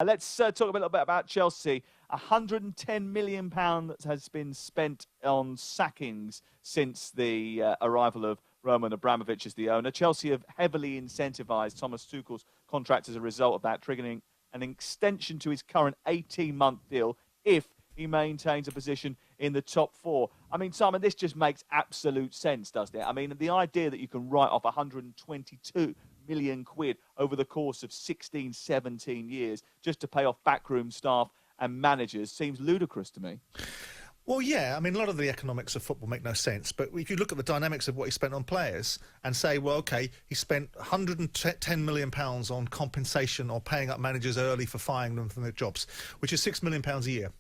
Let's talk a little bit about Chelsea. £110 million has been spent on sackings since the arrival of Roman Abramovich as the owner. Chelsea have heavily incentivised Thomas Tuchel's contract as a result of that, triggering an extension to his current 18-month deal if he maintains a position in the top four. I mean, Simon, this just makes absolute sense, doesn't it? I mean, the idea that you can write off 122 million quid over the course of 16, 17 years just to pay off backroom staff and managers seems ludicrous to me. Well, yeah, I mean, a lot of the economics of football make no sense, but if you look at the dynamics of what he spent on players and say, well, OK, he spent £110 million on compensation or paying up managers early for firing them from their jobs, which is £6 million a year.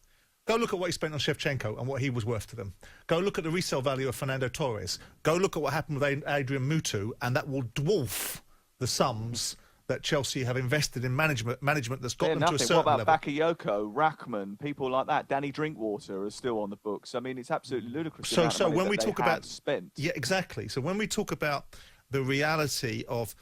Go look at what he spent on Shevchenko and what he was worth to them. Go look at the resale value of Fernando Torres. Go look at what happened with Adrian Mutu, and that will dwarf the sums that Chelsea have invested in management that's got them to a certain level. What about Bakayoko, Rackman, people like that? Danny Drinkwater are still on the books. I mean, it's absolutely ludicrous. So when we talk about spent, yeah, exactly. So when we talk about the reality of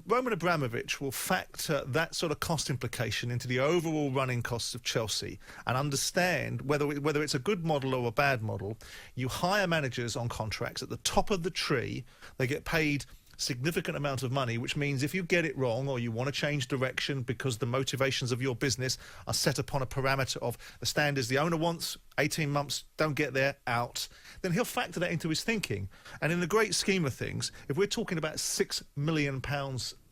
Roman Abramovich, will factor that sort of cost implication into the overall running costs of Chelsea and understand whether it's a good model or a bad model. You hire managers on contracts at the top of the tree. They get paid significant amount of money, which means if you get it wrong or you want to change direction because the motivations of your business are set upon a parameter of the standards the owner wants, 18 months, don't get there, out, then he'll factor that into his thinking. And in the great scheme of things, if we're talking about £6 million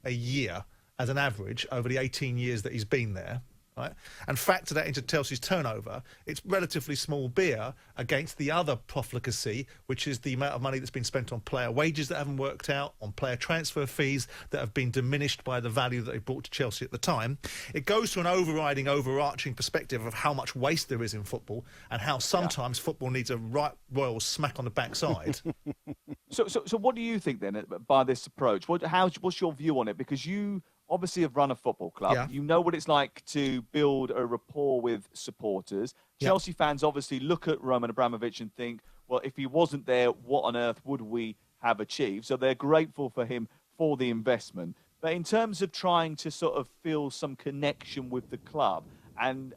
a year as an average over the 18 years that he's been there, right, and factor that into Chelsea's turnover, it's relatively small beer against the other profligacy, which is the amount of money that's been spent on player wages that haven't worked out, on player transfer fees that have been diminished by the value that they brought to Chelsea at the time. It goes to an overarching perspective of how much waste there is in football and how sometimes football needs a royal smack on the backside. So what do you think then by this approach? What's your view on it? Because you obviously have run a football club. Yeah. You know what it's like to build a rapport with supporters. Chelsea fans obviously look at Roman Abramovich and think, well, if he wasn't there, what on earth would we have achieved? So they're grateful for him for the investment. But in terms of trying to sort of feel some connection with the club and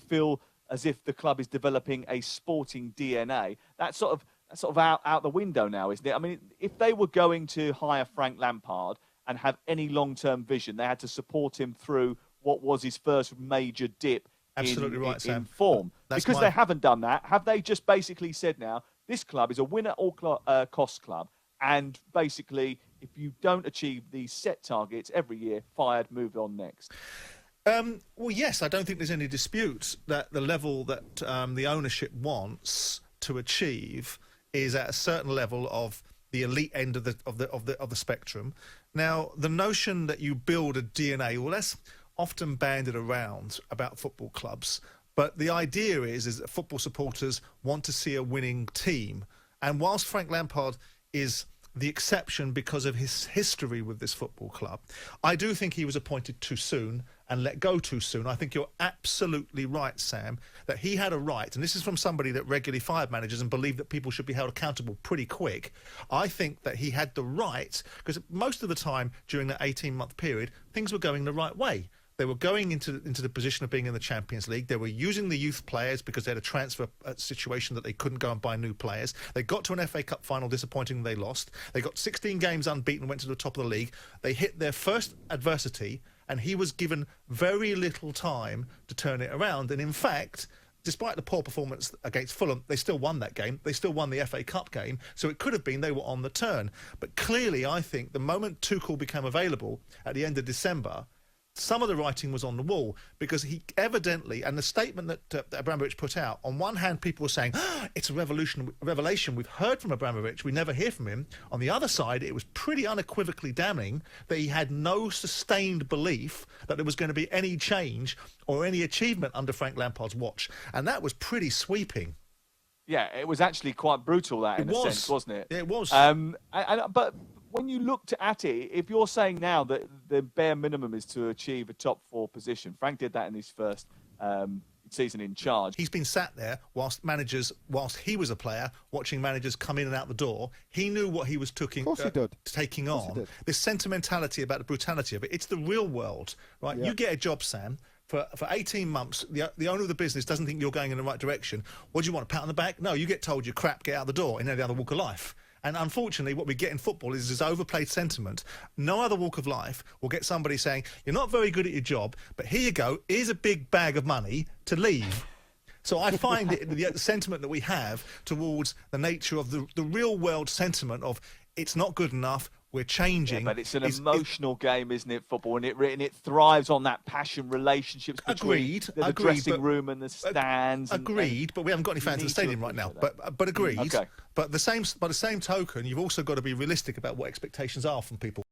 feel as if the club is developing a sporting DNA, that's sort of out the window now, isn't it? I mean, if they were going to hire Frank Lampard and have any long-term vision, they had to support him through what was his first major dip in form. Because they haven't done that, have they just basically said now, this club is a winner or cost club, and basically, if you don't achieve these set targets every year, fired, move on next? Well, yes, I don't think there's any dispute that the level that the ownership wants to achieve is at a certain level of the elite end of the spectrum. Now, the notion that you build a DNA, well, that's often banded around about football clubs. But the idea is that football supporters want to see a winning team. And whilst Frank Lampard is the exception because of his history with this football club, I do think he was appointed too soon and let go too soon. I think you're absolutely right, Sam, that he had a right, and this is from somebody that regularly fired managers and believed that people should be held accountable pretty quick. I think that he had the right, because most of the time during that 18-month period, things were going the right way. They were going into the position of being in the Champions League. They were using the youth players because they had a transfer situation that they couldn't go and buy new players. They got to an FA Cup final, disappointing they lost. They got 16 games unbeaten, went to the top of the league. They hit their first adversity, and he was given very little time to turn it around. And in fact, despite the poor performance against Fulham, they still won that game. They still won the FA Cup game. So it could have been they were on the turn. But clearly, I think the moment Tuchel became available at the end of December, some of the writing was on the wall, because he evidently, and the statement that Abramovich put out, on one hand, people were saying, it's a revelation. We've heard from Abramovich. We never hear from him. On the other side, it was pretty unequivocally damning that he had no sustained belief that there was going to be any change or any achievement under Frank Lampard's watch. And that was pretty sweeping. Yeah, it was actually quite brutal, that, in a sense, wasn't it? It was. But when you looked at it, if you're saying now that the bare minimum is to achieve a top four position, Frank did that in his first season in charge. He's been sat there whilst he was a player, watching managers come in and out the door. He knew what he was taking on. This sentimentality about the brutality of it. It's the real world, right? Yeah. You get a job, Sam. for 18 months, the owner of the business doesn't think you're going in the right direction. What do you want, a pat on the back? No, you get told you're crap, get out the door in any other walk of life. And unfortunately, what we get in football is this overplayed sentiment. No other walk of life will get somebody saying, you're not very good at your job, but here you go, here's a big bag of money to leave. So I find the sentiment that we have towards the nature of the real world sentiment of it's not good enough, we're changing. Yeah, but it's an emotional game, isn't it, football? And it thrives on that passion, relationships between the dressing room and the stands. Agreed, but we haven't got any fans in the stadium right now. But agreed. Okay. But by the same token, you've also got to be realistic about what expectations are from people.